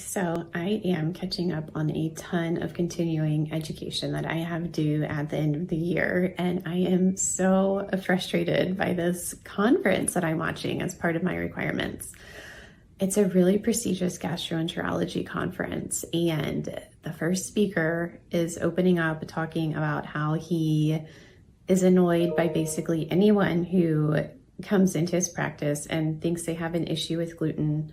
So I am catching up on a ton of continuing education that I have due at the end of the year, and I am so frustrated by this conference that I'm watching as part of my requirements. It's a really prestigious gastroenterology conference, and the first speaker is opening up talking about how he is annoyed by basically anyone who comes into his practice and thinks they have an issue with gluten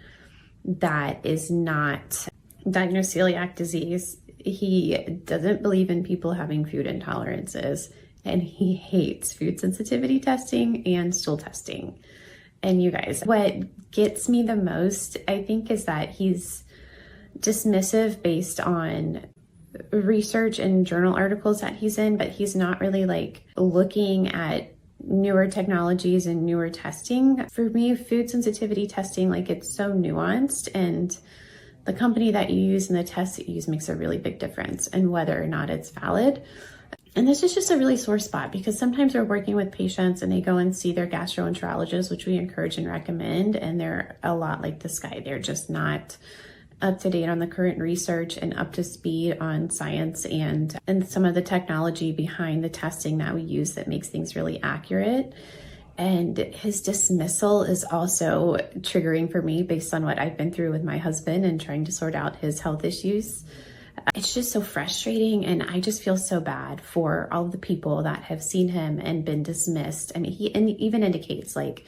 that is not diagnosed celiac disease. He doesn't believe in people having food intolerances, and he hates food sensitivity testing and stool testing. And you guys, what gets me the most, I think, is that he's dismissive based on research and journal articles that he's in, but he's not really like looking at newer technologies and newer testing. For me, food sensitivity testing, like, it's so nuanced, and the company that you use and the test that you use makes a really big difference in whether or not it's valid. And this is just a really sore spot, because sometimes we're working with patients and they go and see their gastroenterologist, which we encourage and recommend, and they're a lot like this guy. They're just not up to date on the current research and up to speed on science and some of the technology behind the testing that we use that makes things really accurate. And his dismissal is also triggering for me based on what I've been through with my husband and trying to sort out his health issues. It's just so frustrating, and I just feel so bad for all the people that have seen him and been dismissed. I mean, he even indicates, like,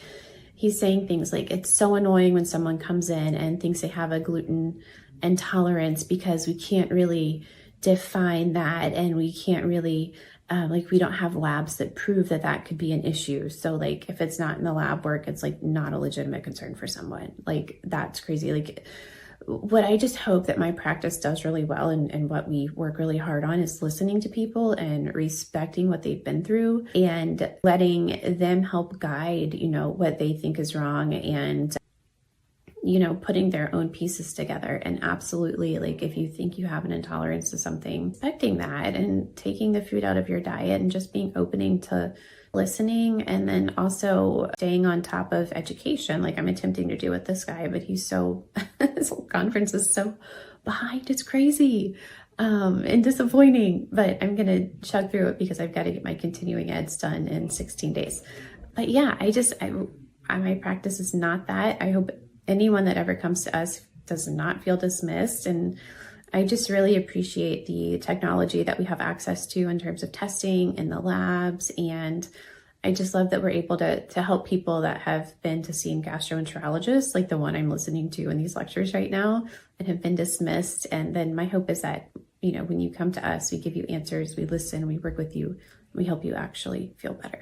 he's saying things like, it's so annoying when someone comes in and thinks they have a gluten intolerance because we can't really define that, and we can't really, we don't have labs that prove that that could be an issue. So, like, if it's not in the lab work, it's like not a legitimate concern for someone. Like, that's crazy. Like, what I just hope that my practice does really well, and what we work really hard on, is listening to people and respecting what they've been through and letting them help guide, what they think is wrong, and, putting their own pieces together. And absolutely, like, if you think you have an intolerance to something, respecting that and taking the food out of your diet and just being opening to listening, and then also staying on top of education, like I'm attempting to do with this guy, but his whole conference is so behind. It's crazy and disappointing, but I'm gonna chug through it because I've got to get my continuing eds done in 16 days. But yeah, my practice is not that. I hope anyone that ever comes to us does not feel dismissed, and I just really appreciate the technology that we have access to in terms of testing in the labs. And I just love that we're able to help people that have been to seeing gastroenterologists, like the one I'm listening to in these lectures right now, and have been dismissed. And then my hope is that, when you come to us, we give you answers, we listen, we work with you, we help you actually feel better.